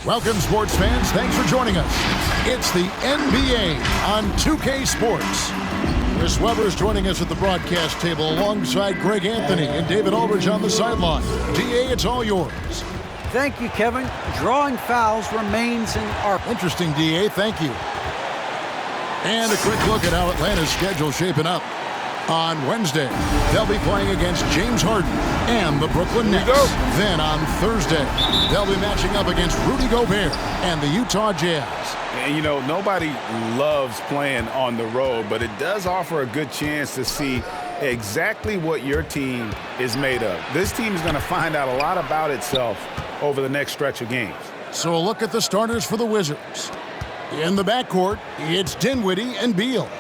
Welcome, sports fans. Thanks for joining us. It's the NBA on 2K Sports. Chris Webber's joining us at the broadcast table alongside Greg Anthony and David Aldridge on the sideline. DA, it's all yours. Thank you, Kevin. Drawing fouls remains in our... Interesting, DA. Thank you. And a quick look at how Atlanta's schedule shaping up. On Wednesday, they'll be playing against James Harden and the Brooklyn Nets. Then on Thursday, they'll be matching up against Rudy Gobert and the Utah Jazz. And, you know, nobody loves playing on the road, but it does offer a good chance to see exactly what your team is made of. This team is going to find out a lot about itself over the next stretch of games. So a look at the starters for the Wizards. In the backcourt, it's Dinwiddie and Beal.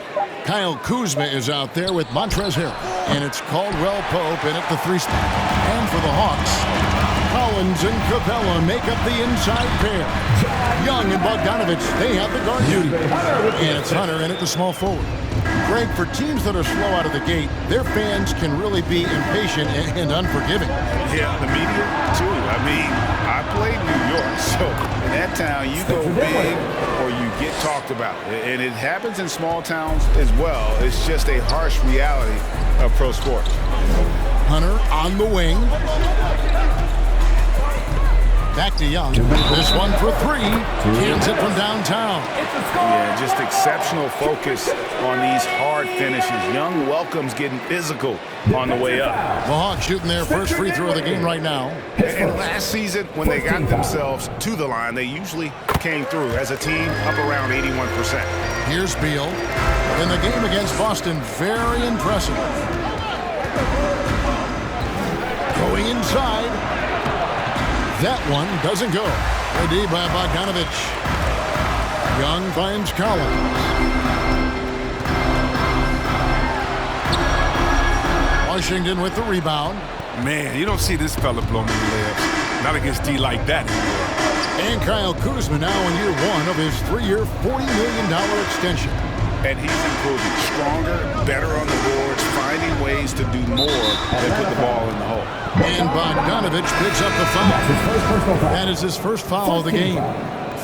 Kyle Kuzma is out there with Montrezl Harrell, and it's Caldwell Pope in at the 3 spot. And for the Hawks, Collins and Capella make up the inside pair. Young and Bogdanovich, they have the guard duty. And it's Hunter in at the small forward. Greg, for teams that are slow out of the gate, their fans can really be impatient and unforgiving. Yeah, the media, too. I mean, I played New York, so in that town, you go big or you get talked about. And it happens in small towns as well. It's just a harsh reality of pro sports. Hunter on the wing. Back to Young. This one for 3. Cans it from downtown. Yeah, just exceptional focus on these hard finishes. Young welcomes getting physical on the way up. The Hawks shooting their first free throw of the game right now. And last season, when they got themselves to the line, they usually came through as a team up around 81%. Here's Beal. In the game against Boston, very impressive. Going inside. That one doesn't go. Ready by Bogdanovich. Young finds Collins. Washington with the rebound. Man, you don't see this fella blow many layups. Not against D like that anymore. And Kyle Kuzma now in year 1 of his 3-year, $40 million extension. And he's improving. Stronger, better on the boards, finding ways to do more than put the ball in the hole. And Bogdanovich picks up the foul. That is his first foul of the game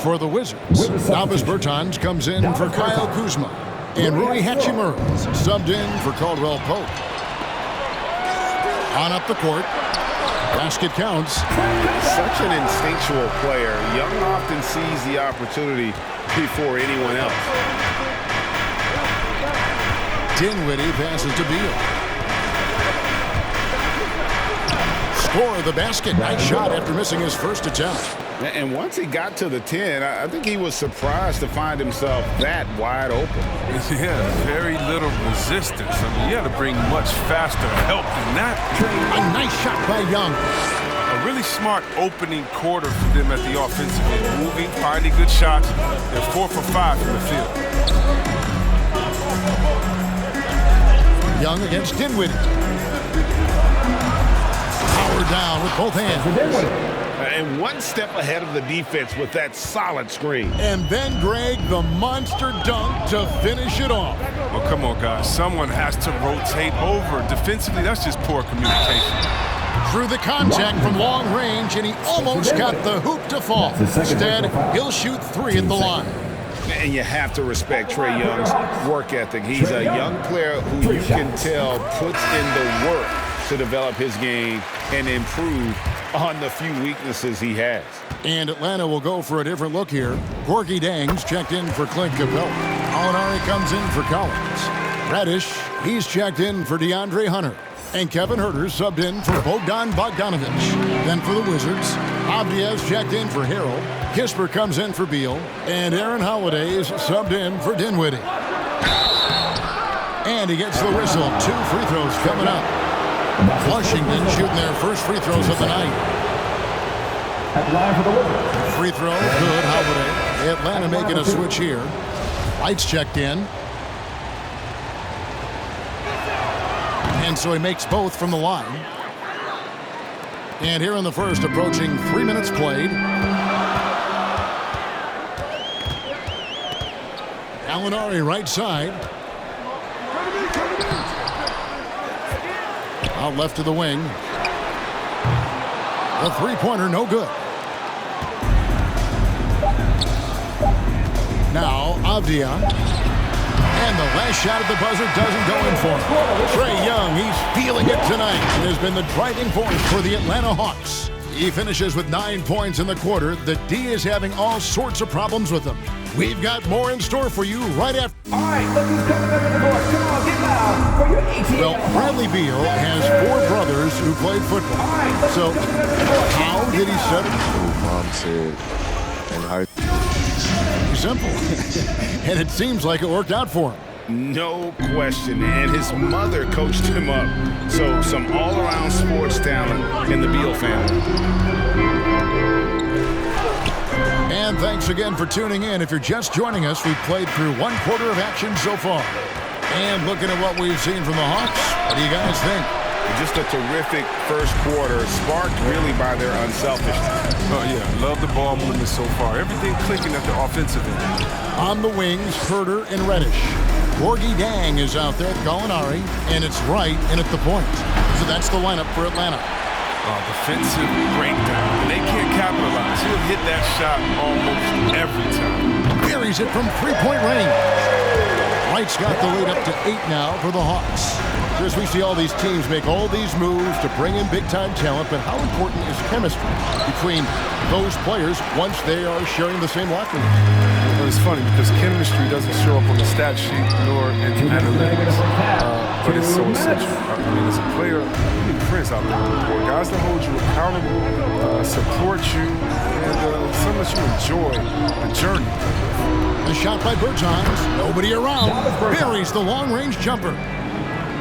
for the Wizards. Davis Bertans comes in for Kyle Kuzma. And Rui Hachimura subbed in for Caldwell Pope. On up the court. Basket counts. Such an instinctual player. Young often sees the opportunity before anyone else. Dinwiddie passes to Beal. Score of the basket. Nice shot after missing his first attempt. And once he got to the 10, I think he was surprised to find himself that wide open. Yeah, very little resistance. I mean, you had to bring much faster help than that. A nice shot by Young. A really smart opening quarter for them at the offensive end. Moving, finding good shots. They're 4 for 5 from the field. Young against Dinwiddie. Power down with both hands. And one step ahead of the defense with that solid screen. And then, Greg, the monster dunk to finish it off. Well, come on, guys. Someone has to rotate over. Defensively, that's just poor communication. Through the contact from long range, and he almost got the hoop to fall. Instead, he'll shoot 3 at the line. And you have to respect Trae Young's work ethic. He's a young player who you can tell puts in the work to develop his game and improve on the few weaknesses he has. And Atlanta will go for a different look here. Corky Dangs checked in for Clint Capella. Alinari comes in for Collins. Radish, he's checked in for DeAndre Hunter. And Kevin Huerter subbed in for Bogdan Bogdanovich. Then for the Wizards, Abdias checked in for Harrell. Kisper comes in for Beal. And Aaron Holiday's subbed in for Dinwiddie. And he gets the whistle. 2 free throws coming up. Washington shooting their first free throws of the night. Free throw, good, Holiday. Atlanta making a switch here. Lights checked in. And so he makes both from the line. And here in the first, approaching 3 minutes played. Alinari right side. Out left to the wing. The three-pointer, no good. Avdia. And the last shot at the buzzer doesn't go in for him. Trae Young, he's feeling it tonight and has been the driving force for the Atlanta Hawks. He finishes with 9 points in the quarter. The D is having all sorts of problems with him. We've got more in store for you right after. All right, look who's coming up in the court. Come on, get loud for your ATL. Well, Bradley Beal has 4 brothers who played football. So how did he set it? Mom said, and her. Simple. And it seems like it worked out for him. No question, and his mother coached him up. So some all-around sports talent in the Beal family. And thanks again for tuning in. If you're just joining us, we've played through 1 quarter of action so far. And looking at what we've seen from the Hawks, what do you guys think? Just a terrific first quarter, sparked really by their unselfishness. Oh, yeah, love the ball movement so far. Everything clicking at the offensive end. On the wings, Herter and Reddish. Gorgie Dang is out there, Gallinari, and it's Wright in at the point. So that's the lineup for Atlanta. Defensive breakdown. They can't capitalize. He'll hit that shot almost every time. Buries it from 3-point range. Wright's got the lead up to 8 now for the Hawks. As we see all these teams make all these moves to bring in big-time talent, but how important is chemistry between those players once they are sharing the same locker room? Well, it's funny because chemistry doesn't show up on the stat sheet nor in analytics, but it's so essential. I mean, as a player, you need friends out there on the court, guys that hold you accountable, support you, and some that you enjoy the journey. A shot by Bertans, nobody around, buries the long-range jumper.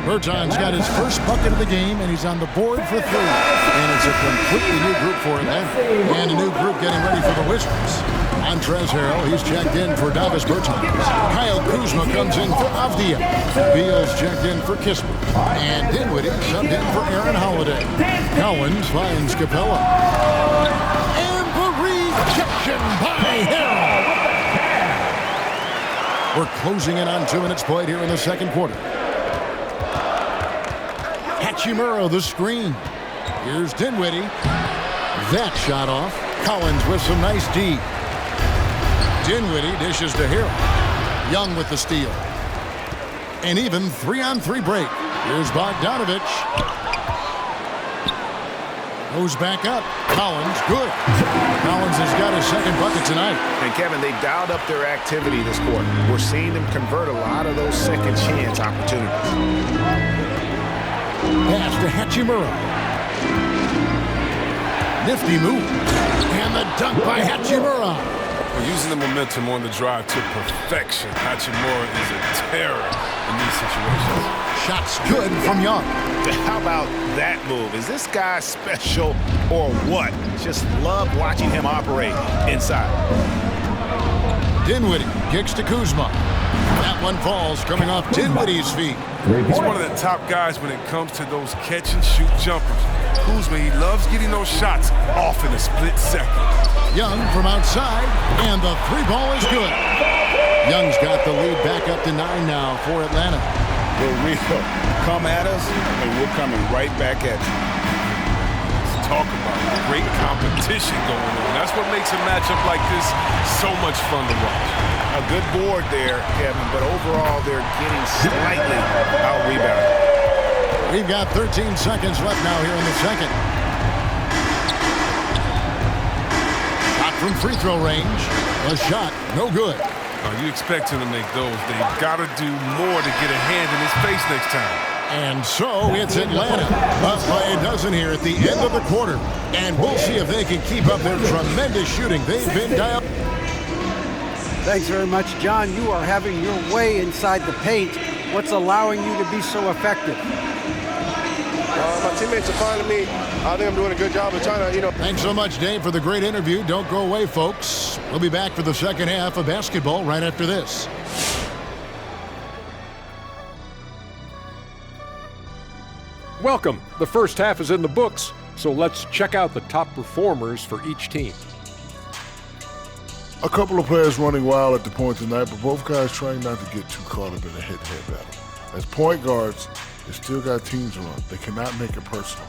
Bertans got his first bucket of the game, and he's on the board for 3. And it's a completely new group for Atlanta, and a new group getting ready for the Wizards. Montrezl Harrell, he's checked in for Davis Bertans. Kyle Kuzma comes in for Avdia. Beal's checked in for Kispert. And Dinwiddie subbed in for Aaron Holiday. Collins finds Capella. And the rejection by Harrell. We're closing in on 2 minutes played here in the second quarter. Hachimura, the screen. Here's Dinwiddie. That shot off. Collins with some nice D. Dinwiddie dishes to Harrell. Young with the steal. And even 3-on-3 break. Here's Bogdanovich. Goes back up. Collins, good. Collins has got his second bucket tonight. And Kevin, they dialed up their activity this quarter. We're seeing them convert a lot of those second chance opportunities. Pass to Hachimura. Nifty move. And the dunk by Hachimura. Using the momentum on the drive to perfection. Hachimura is a terror in these situations. Shots good from Young. How about that move? Is this guy special or what? Just love watching him operate inside. Dinwiddie kicks to Kuzma. That one falls coming off Dinwiddie's feet. He's one of the top guys when it comes to those catch-and-shoot jumpers. Kuzma, he loves getting those shots off in a split second. Young from outside, and the 3-ball is good. Young's got the lead back up to 9 now for Atlanta. Well, Rico, come at us, and we're coming right back at you. Let's talk about great competition going on. That's what makes a matchup like this so much fun to watch. A good board there, Kevin, but overall they're getting slightly out-rebounded. We've got 13 seconds left now here in the second. Shot from free throw range. A shot, no good. You expect him to make those. They've got to do more to get a hand in his face next time. And so it's Atlanta up by a dozen here at the end of the quarter. And we'll see if they can keep up their tremendous shooting. They've been dialed. Thanks very much, John. You are having your way inside the paint. What's allowing you to be so effective? My teammates are finding me. I think I'm doing a good job of trying to, Thanks so much, Dave, for the great interview. Don't go away, folks. We'll be back for the second half of basketball right after this. Welcome. The first half is in the books, so let's check out the top performers for each team. A couple of players running wild at the point tonight, but both guys trying not to get too caught up in a head-to-head battle. As point guards, they still got teams to run. They cannot make it personal.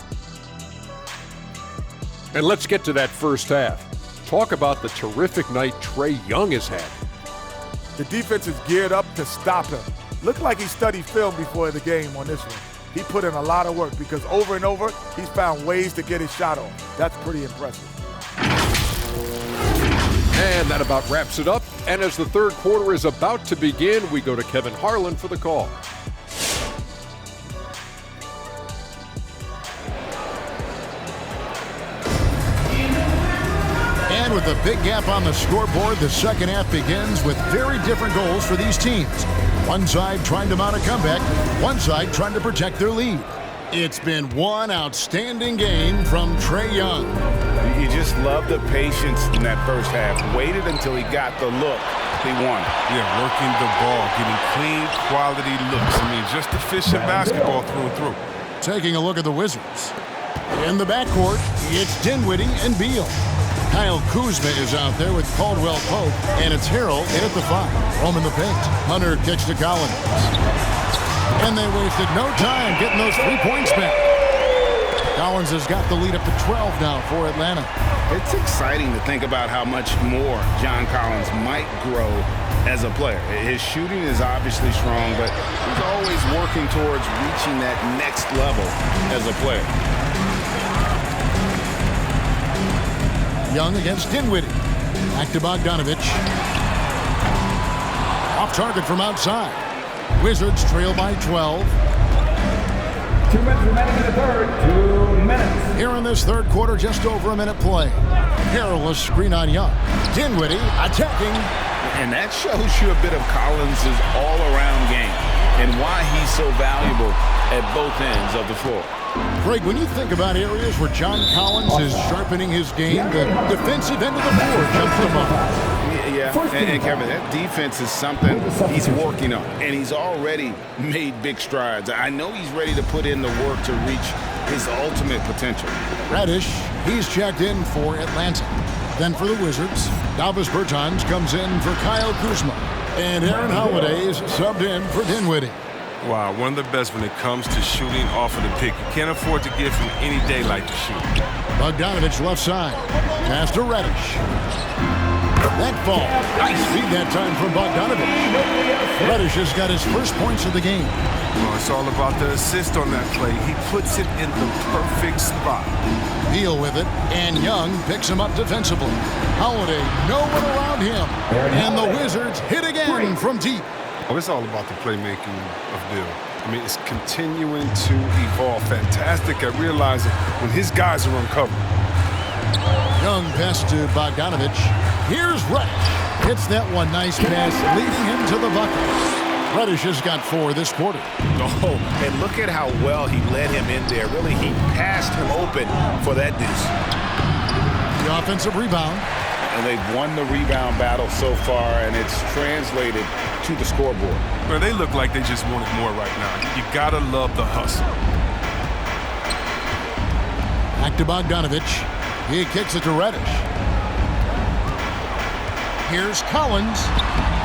And let's get to that first half. Talk about the terrific night Trae Young has had. The defense is geared up to stop him. Looked like he studied film before the game on this one. He put in a lot of work because over and over, he's found ways to get his shot on. That's pretty impressive. And that about wraps it up. And as the third quarter is about to begin, we go to Kevin Harlan for the call. And with a big gap on the scoreboard, the second half begins with very different goals for these teams. One side trying to mount a comeback, one side trying to protect their lead. It's been one outstanding game from Trae Young. You just love the patience in that first half. Waited until he got the look he wanted. Yeah, working the ball, getting clean, quality looks. I mean, just efficient basketball through and through. Taking a look at the Wizards. In the backcourt, it's Dinwiddie and Beal. Kyle Kuzma is out there with Caldwell Pope, and it's Harrell in at the 5. Roaming the paint. Hunter kicks to Collins. And they wasted no time getting those 3 points back. Collins has got the lead up to 12 now for Atlanta. It's exciting to think about how much more John Collins might grow as a player. His shooting is obviously strong, but he's always working towards reaching that next level as a player. Young against Dinwiddie. Back to Bogdanovich. Off target from outside. Wizards trail by 12. 2 minutes remaining in the third. 2 minutes. Here in this third quarter, just over a minute play. Perilous screen on Young. Dinwiddie attacking. And that shows you a bit of Collins' all-around game and why he's so valuable at both ends of the floor. Greg, when you think about areas where John Collins is sharpening his game, the defensive end of the floor jumps to mind. Yeah, and Kevin, that defense is something he's working on, and he's already made big strides. I know he's ready to put in the work to reach his ultimate potential. Reddish, he's checked in for Atlanta. Then for the Wizards, Davis Bertans comes in for Kyle Kuzma, and Aaron Holiday's subbed in for Dinwiddie. Wow, one of the best when it comes to shooting off of the pick. You can't afford to give him any daylight to shoot. Bogdanovich left side. Pass to Reddish. That fall. Nice feed that time from Bogdanovich. Reddish has got his first points of the game. Well, it's all about the assist on that play. He puts it in the perfect spot. Beal with it, and Young picks him up defensively. Holiday, no one around him. And the Wizards hit again from deep. Oh, it's all about the playmaking of Bill. I mean, it's continuing to evolve. Fantastic at realizing when his guys are uncovered. Young pass to Bogdanovich. Here's Reddish. Hits that one, nice pass, leading him to the bucket. Reddish has got 4 this quarter. Oh, and look at how well he led him in there. Really, he passed him open for that deuce. The offensive rebound. And they've won the rebound battle so far, and it's translated to the scoreboard. Well, they look like they just want it more right now. You gotta love the hustle. Back to Bogdanovich. He kicks it to Reddish. Here's Collins,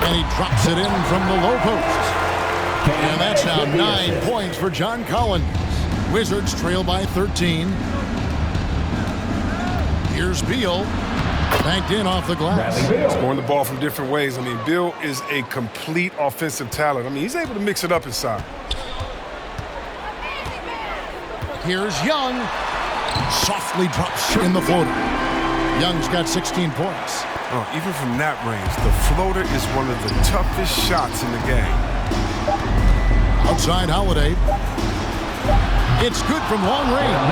and he drops it in from the low post. And that's now 9 points for John Collins. Wizards trail by 13. Here's Beal. Banked in off the glass. Scoring the ball from different ways. I mean, Bill is a complete offensive talent. I mean, he's able to mix it up inside. Here's Young. Softly drops in the floater. Young's got 16 points. Oh, even from that range, the floater is one of the toughest shots in the game. Outside Holiday. It's good from long range.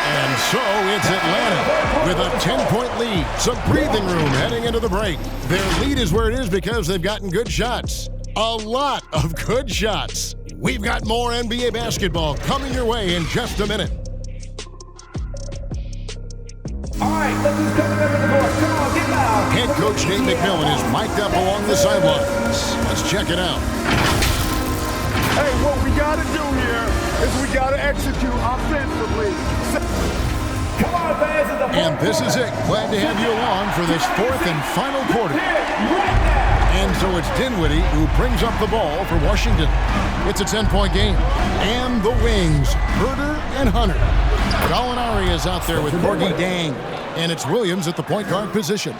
And so it's Atlanta with a 10-point lead. Some breathing room heading into the break. Their lead is where it is because they've gotten good shots. A lot of good shots. We've got more NBA basketball coming your way in just a minute. All right, let's just come to the board. Come on, get loud. Head coach Nate McMillan is mic'd up along the sidelines. Let's check it out. Hey, what we got to do here is we got to execute offensively. Come on, fans. And this is it. Glad to have you along for this 4th and final quarter. And so it's Dinwiddie who brings up the ball for Washington. It's a 10-point game. And the wings, Herder and Hunter. Gallinari is out there with Corgi Dang. And it's Williams at the point guard position.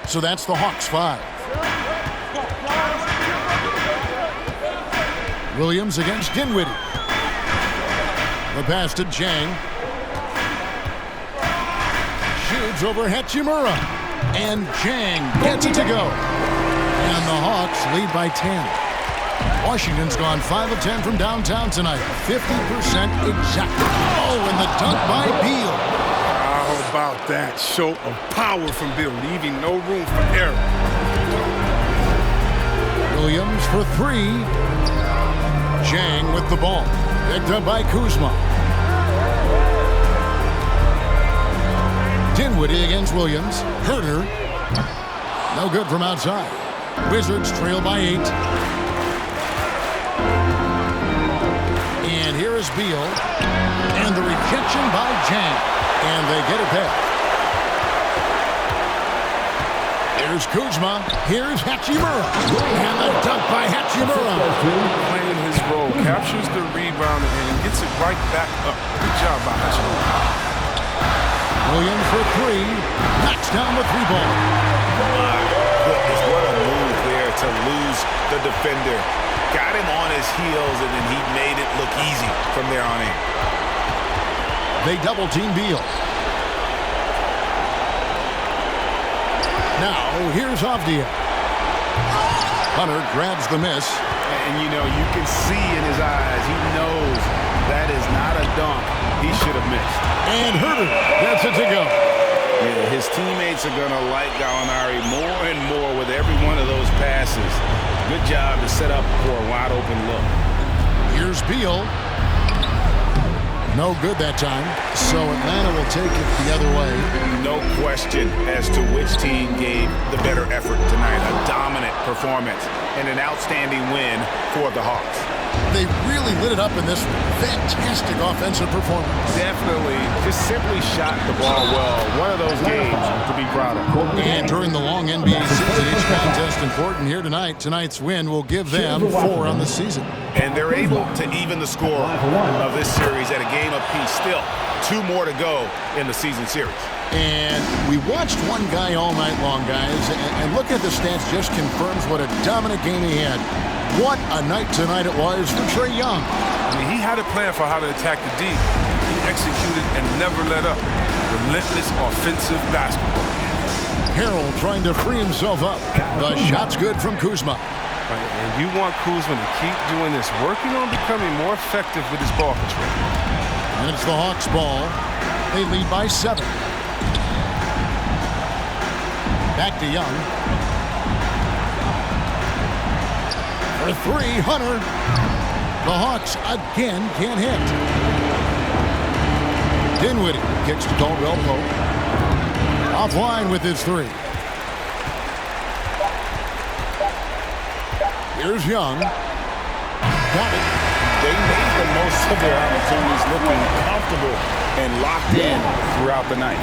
So that's the Hawks 5. Williams against Dinwiddie. The pass to Jang. Shoots over Hachimura. And Jang gets it to go. And the Hawks lead by 10. Washington's gone 5 of 10 from downtown tonight. 50% exactly. Oh, and the dunk by Beal. How about that show of power from Beal, leaving no room for error. Williams for 3. Jang with the ball. Picked up by Kuzma. Dinwiddie against Williams. Herter. No good from outside. Wizards trail by 8. And here is Beal. And the rejection by Jang. And they get it back. Here's Kuzma. Here's Hachimura. And the dunk by Hachimura. Playing his role, captures the rebound and gets it right back up. Good job by Hachimura. Williams for 3. Knocks down the 3-ball. My goodness, what a move there to lose the defender. Got him on his heels, and then he made it look easy from there on in. They double-team Beal. Now, here's Avdia. Hunter grabs the miss. And, you know, you can see in his eyes, he knows that is not a dunk he should have missed. And Herter gets it to go. Yeah, his teammates are going to like Gallinari more and more with every one of those passes. Good job to set up for a wide-open look. Here's Beal. No good that time, so Atlanta will take it the other way. No question as to which team gave the better effort tonight. A dominant performance and an outstanding win for the Hawks. They really lit it up in this one. Fantastic offensive performance. Definitely, just simply shot the ball well. One of those games to be proud of. And during the long NBA season, each contest important here tonight. Tonight's win will give them 4 on the season. And they're able to even the score of this series at a game apiece. Still, 2 more to go in the season series. And we watched one guy all night long, guys, and look at the stats just confirms what a dominant game he had. What a night tonight it was for Trae Young. I mean, he had a plan for how to attack the D. He executed and never let up. Relentless offensive basketball. Harrell trying to free himself up. The shot's good from Kuzma. And you want Kuzma to keep doing this, working on becoming more effective with his ball control. And it's the Hawks' ball. They lead by 7. Back to Young. For 3, Hunter. The Hawks again can't hit. Dinwiddie kicks to Caldwell Pope. Offline with his 3. Here's Young. Got it. They made the most of their opportunities, looking comfortable and locked in throughout the night.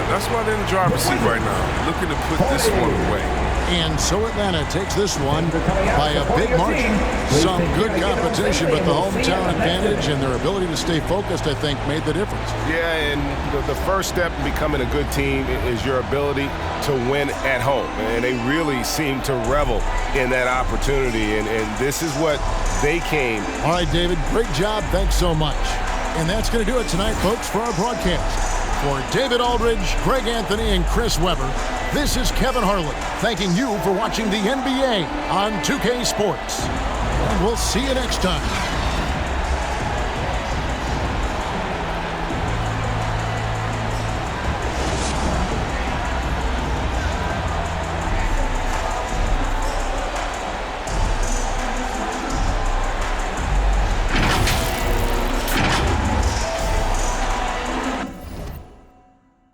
That's why they're in the driver's seat right now, looking to put this one away. And so Atlanta takes this one by a big margin. Some good competition, but the hometown advantage and their ability to stay focused, I think, made the difference. Yeah, and the first step in becoming a good team is your ability to win at home. And they really seem to revel in that opportunity. And this is what they came. All right, David, great job. Thanks so much. And that's going to do it tonight, folks, for our broadcast. For David Aldridge, Greg Anthony, and Chris Webber, this is Kevin Harlan thanking you for watching the NBA on 2K Sports. And we'll see you next time.